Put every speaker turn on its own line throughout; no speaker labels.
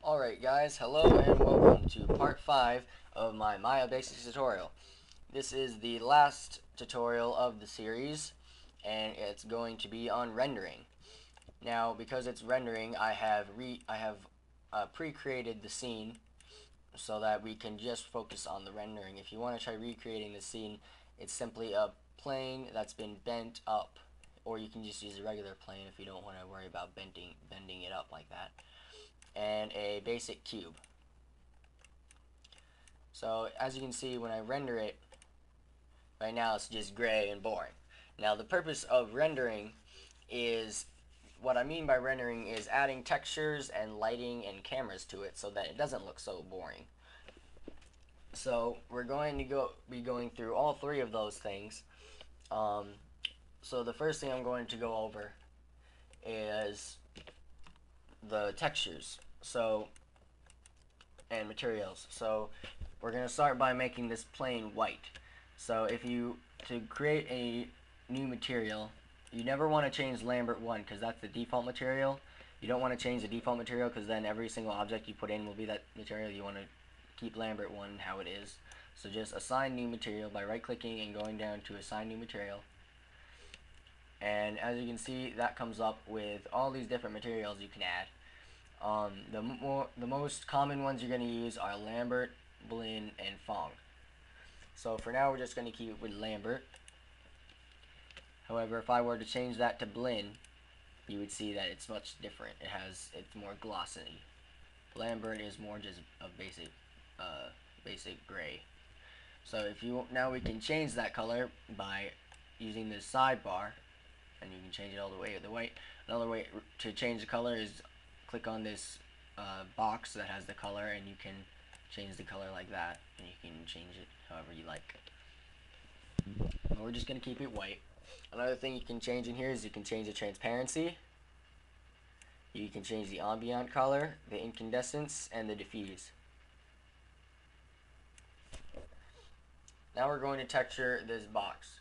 Alright guys, hello and welcome to part 5 of my Maya Basics tutorial. This is the last tutorial of the series and it's going to be on rendering. Now because it's rendering, I have pre-created the scene so that we can just focus on the rendering. If you want to try recreating the scene, it's simply a plane that's been bent up, or you can just use a regular plane if you don't want to worry about bending it up like that, and a basic cube. So as you can see, when I render it, right now it's just gray and boring. Now the purpose of rendering is, what I mean by rendering is adding textures and lighting and cameras to it so that it doesn't look so boring. So we're going to be going through all three of those things. So the first thing I'm going to go over is the textures and materials. So we're going to start by making this plane white. So to create a new material, you never want to change Lambert 1 because that's the default material. You don't want to change the default material because then every single object you put in will be that material. You want to keep Lambert 1 how it is. So just assign new material by right clicking and going down to assign new material. And as you can see, that comes up with all these different materials you can add. The most common ones you're going to use are Lambert, Blinn, and Phong. So for now we're just going to keep it with Lambert. However, if I were to change that to Blinn, you would see that it's much different. It's more glossy. Lambert is more just a basic gray. So now we can change that color by using this sidebar, and you can change it all the way to the white. Another way to change the color is click on this box that has the color, and you can change the color like that, and you can change it however you like. And we're just going to keep it white. Another thing you can change in here is you can change the transparency, you can change the ambient color, the incandescence, and the diffuse. Now we're going to texture this box.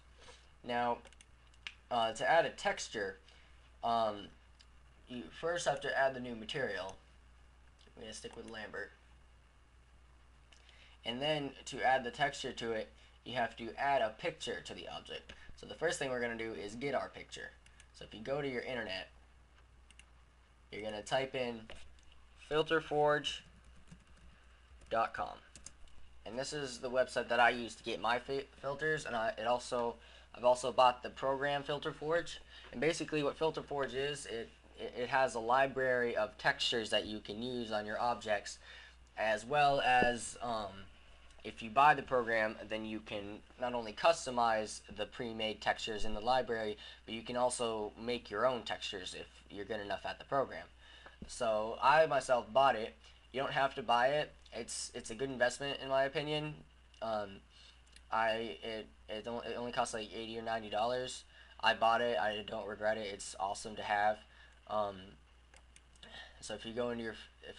Now to add a texture, you first have to add the new material. I'm going to stick with Lambert. And then to add the texture to it, you have to add a picture to the object. So the first thing we're going to do is get our picture. So if you go to your internet, you're going to type in filterforge.com. And this is the website that I use to get my filters, and I've also bought the program FilterForge. And basically what FilterForge is, it has a library of textures that you can use on your objects, as well as if you buy the program, then you can not only customize the pre-made textures in the library, but you can also make your own textures if you're good enough at the program. So I myself bought it. You don't have to buy it. It's a good investment in my opinion. It only costs like $80 or $90. I bought it. I don't regret it. It's awesome to have. So if you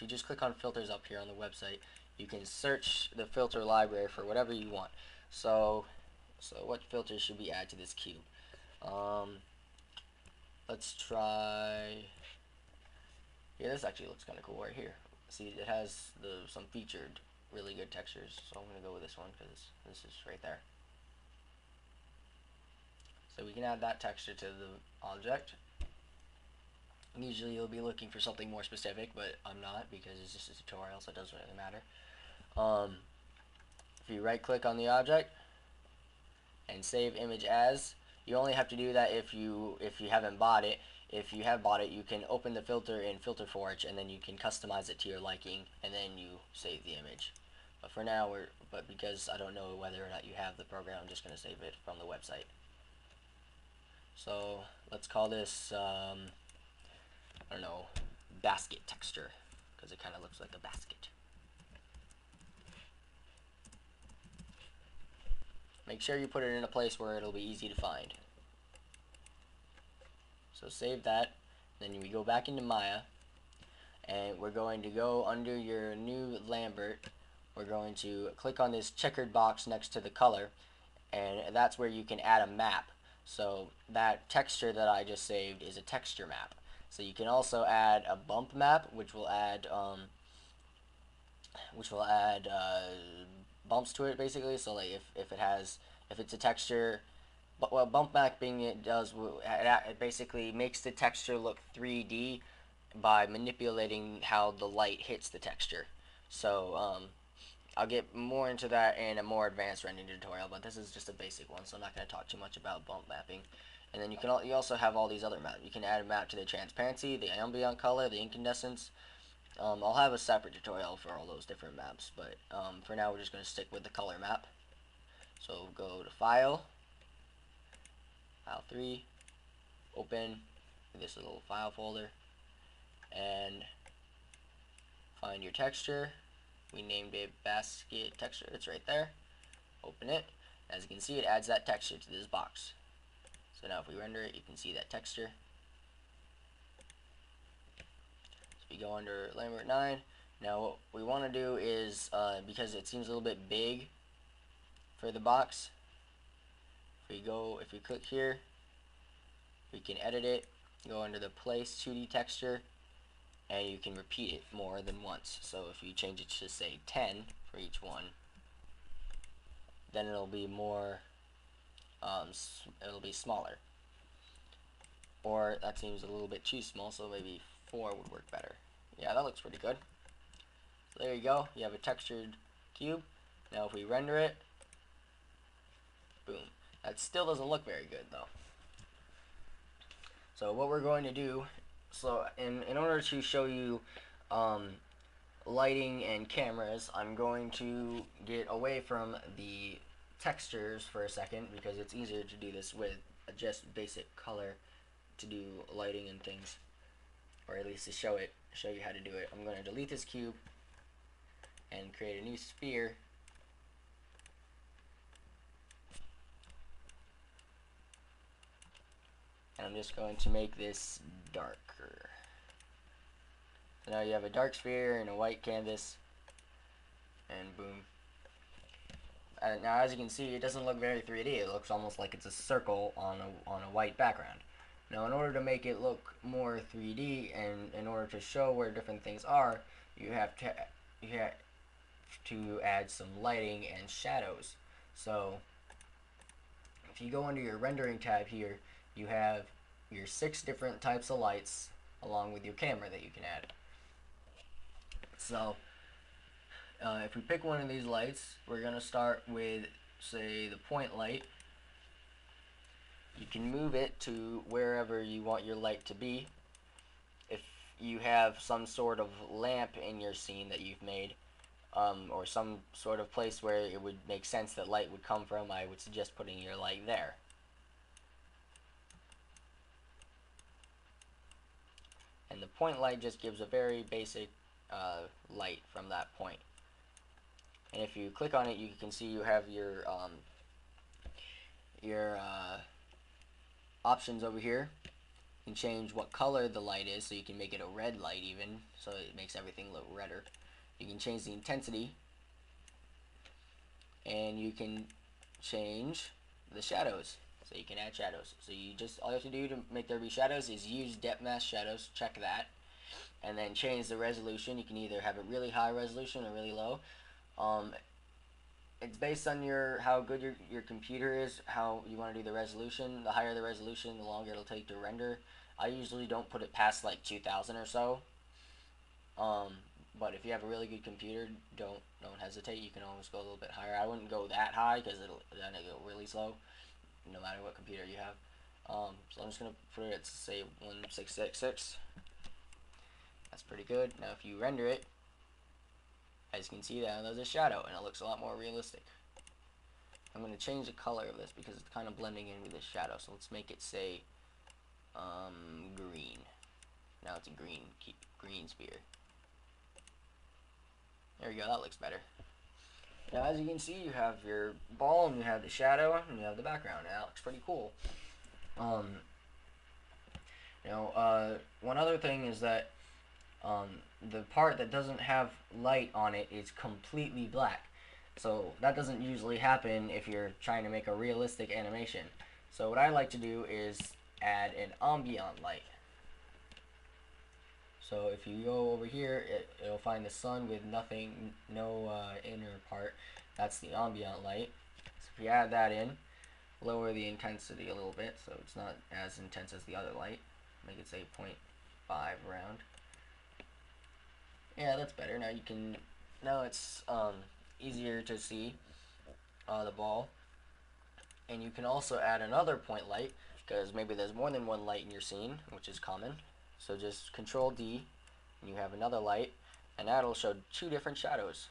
just click on filters up here on the website, you can search the filter library for whatever you want. So what filters should we add to this cube? Let's try. Yeah, this actually looks kind of cool right here. See, it has some featured really good textures. So I'm gonna go with this one because this is right there. So we can add that texture to the object. Usually you'll be looking for something more specific, but I'm not because it's just a tutorial, so it doesn't really matter. If you right click on the object and save image as, you only have to do that if you haven't bought it. If you have bought it, you can open the filter in FilterForge, and then you can customize it to your liking, and then you save the image. But for now, because I don't know whether or not you have the program, I'm just going to save it from the website. So let's call this I don't know, basket texture, because it kind of looks like a basket. Make sure you put it in a place where it'll be easy to find. So save that, then we go back into Maya, and we're going to go under your new Lambert. We're going to click on this checkered box next to the color, and that's where you can add a map. So that texture that I just saved is a texture map. So you can also add a bump map, which will add which will add bumps to it basically. So like if it's a texture, but what bump mapping it does, it basically makes the texture look 3D by manipulating how the light hits the texture. So I'll get more into that in a more advanced rendering tutorial, but this is just a basic one, so I'm not going to talk too much about bump mapping. And then you also have all these other maps. You can add a map to the transparency, the ambient color, the incandescence. I'll have a separate tutorial for all those different maps, but for now we're just going to stick with the color map. So go to File, File 3, Open this little file folder, and find your texture. We named it basket texture. It's right there. Open it. As you can see, it adds that texture to this box. So now if we render it, you can see that texture. So we go under Lambert 9. Now what we want to do is, because it seems a little bit big for the box, if we click here, we can edit it, go under the place 2D texture, and you can repeat it more than once. So if you change it to say 10 for each one, then it'll be more, it'll be smaller. Or that seems a little bit too small, so maybe 4 would work better. Yeah, that looks pretty good. So there you go. You have a textured cube. Now if we render it, boom. That still doesn't look very good though. So what we're going to do, so in order to show you lighting and cameras, I'm going to get away from the textures for a second because it's easier to do this with just basic color to do lighting and things, or at least to show you how to do it. I'm going to delete this cube and create a new sphere. And I'm just going to make this darker. So now you have a dark sphere and a white canvas, and boom. Now as you can see, it doesn't look very 3D. It looks almost like it's a circle on a white background. Now in order to make it look more 3D and in order to show where different things are, you have to add some lighting and shadows. So if you go under your rendering tab here, you have your 6 different types of lights along with your camera that you can add. So if we pick one of these lights, we're going to start with, say, the point light. You can move it to wherever you want your light to be. If you have some sort of lamp in your scene that you've made, or some sort of place where it would make sense that light would come from, I would suggest putting your light there. And the point light just gives a very basic light from that point. And if you click on it, you can see you have your options over here. You can change what color the light is, so you can make it a red light even, so it makes everything look redder. You can change the intensity, and you can change the shadows, so you can add shadows. So all you have to do to make there be shadows is use depth mask shadows, check that, and then change the resolution. You can either have it really high resolution or really low. It's based on how good your computer is, how you want to do the resolution. The higher the resolution, the longer it'll take to render. I usually don't put it past like 2000 or so. But if you have a really good computer, don't hesitate. You can always go a little bit higher. I wouldn't go that high because then it'll go really slow, no matter what computer you have. So I'm just gonna put it at, say, 1666. That's pretty good. Now if you render it, as you can see, there's a shadow, and it looks a lot more realistic. I'm going to change the color of this because it's kind of blending in with the shadow. So let's make it, say, green. Now it's a green sphere. There we go. That looks better. Now, as you can see, you have your ball, and you have the shadow, and you have the background. And that looks pretty cool. One other thing is that the part that doesn't have light on it is completely black. So that doesn't usually happen if you're trying to make a realistic animation. So what I like to do is add an ambient light. So if you go over here, it'll find the sun with nothing, no inner part. That's the ambient light. So if you add that in, lower the intensity a little bit so it's not as intense as the other light. Make it say 0.5 around. Yeah, that's better. Now you can, now it's easier to see the ball. And you can also add another point light because maybe there's more than one light in your scene, which is common. So just Control D, and you have another light, and that'll show two different shadows.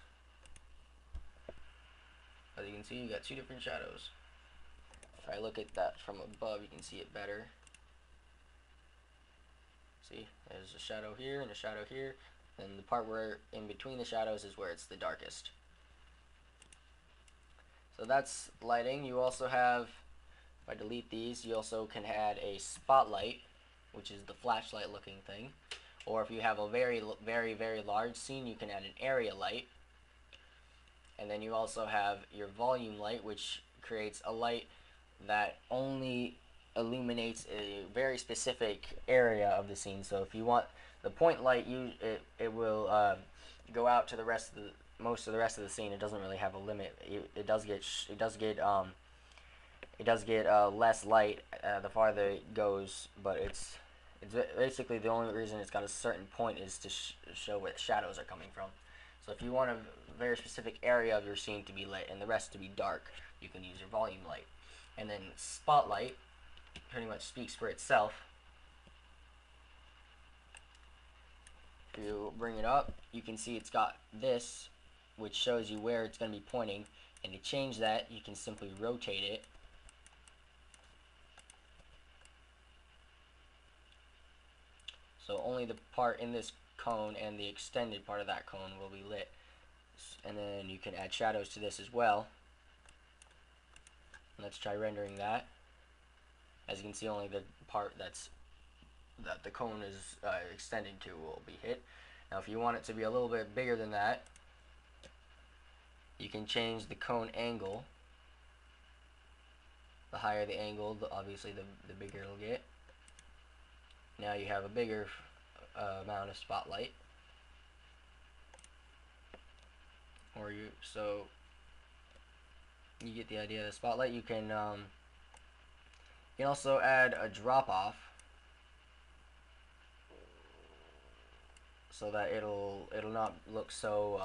As you can see, you got two different shadows. If I look at that from above, you can see it better. See, there's a shadow here and a shadow here, and the part where in between the shadows is where it's the darkest. So that's lighting. You also have, if I delete these, you also can add a spotlight, which is the flashlight looking thing. Or if you have a very large scene, you can add an area light. And then you also have your volume light, which creates a light that only illuminates a very specific area of the scene. So if you want the point light, it will go out to the rest of the most of the rest of the scene. It doesn't really have a limit. It does get less light the farther it goes, but it's basically the only reason it's got a certain point is to show where the shadows are coming from. So if you want a very specific area of your scene to be lit and the rest to be dark, you can use your volume light. And then spotlight pretty much speaks for itself. If you bring it up, you can see it's got this, which shows you where it's going to be pointing. And to change that, you can simply rotate it. So only the part in this cone and the extended part of that cone will be lit. And then you can add shadows to this as well. Let's try rendering that. As you can see, only the part that the cone is extended to will be hit. Now if you want it to be a little bit bigger than that, you can change the cone angle. The higher the angle, obviously the bigger it'll get. Now you have a bigger amount of spotlight. So you get the idea of the spotlight. You can also add a drop off so that it'll not look so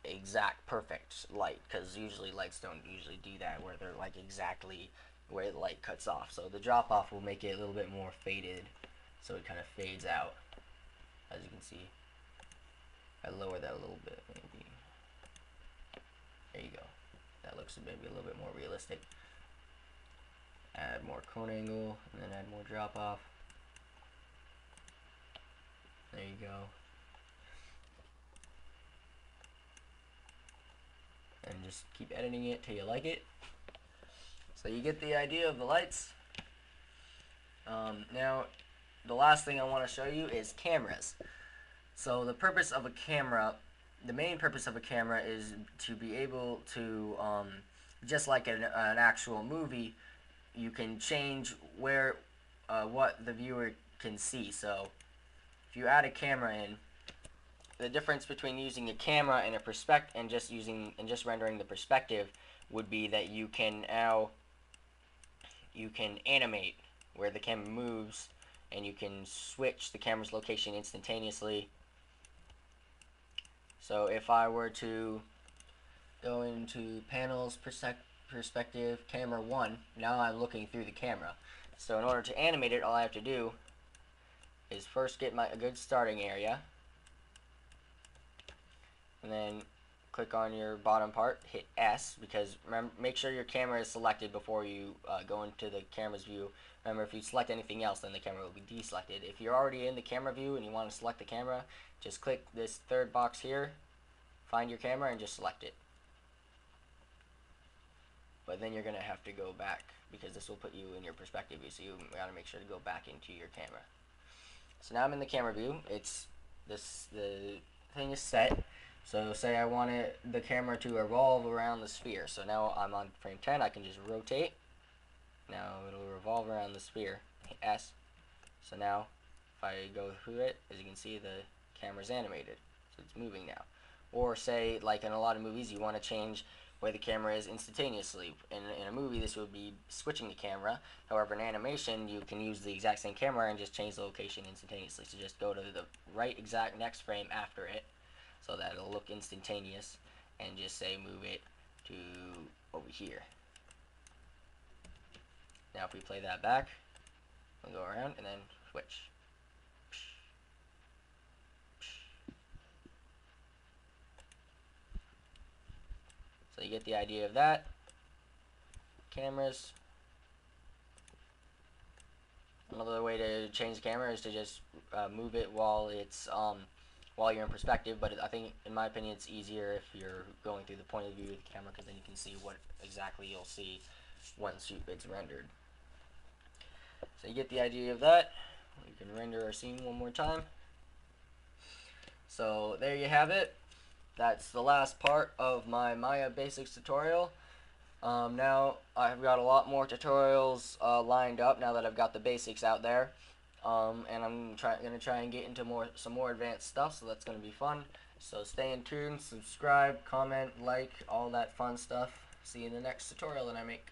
exact perfect light, because usually lights don't usually do that where they're like exactly where the light cuts off. So the drop off will make it a little bit more faded, so it kind of fades out. As you can see, I lower that a little bit maybe. There you go. That looks maybe a little bit more realistic. Add more cone angle, and then add more drop off. There you go. And just keep editing it till you like it. So you get the idea of the lights. Now, the last thing I want to show you is cameras. So the purpose of a camera, the main purpose of a camera is to be able to, just like an actual movie, you can change where, what the viewer can see. So if you add a camera in, the difference between using a camera and a perspective and just rendering the perspective would be that you can animate where the camera moves, and you can switch the camera's location instantaneously. So if I were to go into panels, perspective, camera 1, now I'm looking through the camera. So in order to animate it, all I have to do is first get a good starting area, and then click on your bottom part, hit S, because remember, make sure your camera is selected before you go into the camera's view. Remember, if you select anything else, then the camera will be deselected. If you're already in the camera view and you want to select the camera, just click this third box here, find your camera, and just select it. But then you're going to have to go back, because this will put you in your perspective view, so you got to make sure to go back into your camera. So now I'm in the camera view. The thing is set. So say I wanted the camera to revolve around the sphere. So now I'm on frame 10. I can just rotate. Now it'll revolve around the sphere. Hit S. So now if I go through it, as you can see, the camera's animated, so it's moving now. Or say, like in a lot of movies, you want to change where the camera is instantaneously. In a movie, this would be switching the camera. However, in animation, you can use the exact same camera and just change the location instantaneously. So just go to the right exact next frame after it, so that it'll look instantaneous, and just say move it to over here. Now if we play that back, we'll go around and then switch. So you get the idea of that. Cameras. Another way to change the camera is to just move it while it's while you're in perspective, but I think, in my opinion, it's easier if you're going through the point of view of the camera, because then you can see what exactly you'll see once it's rendered. So you get the idea of that. We can render our scene one more time. So there you have it. That's the last part of my Maya Basics tutorial. Now I've got a lot more tutorials lined up now that I've got the basics out there, and I'm gonna try and get into some more advanced stuff, so that's gonna be fun. So stay in tune, subscribe, comment, like, all that fun stuff. See you in the next tutorial that I make.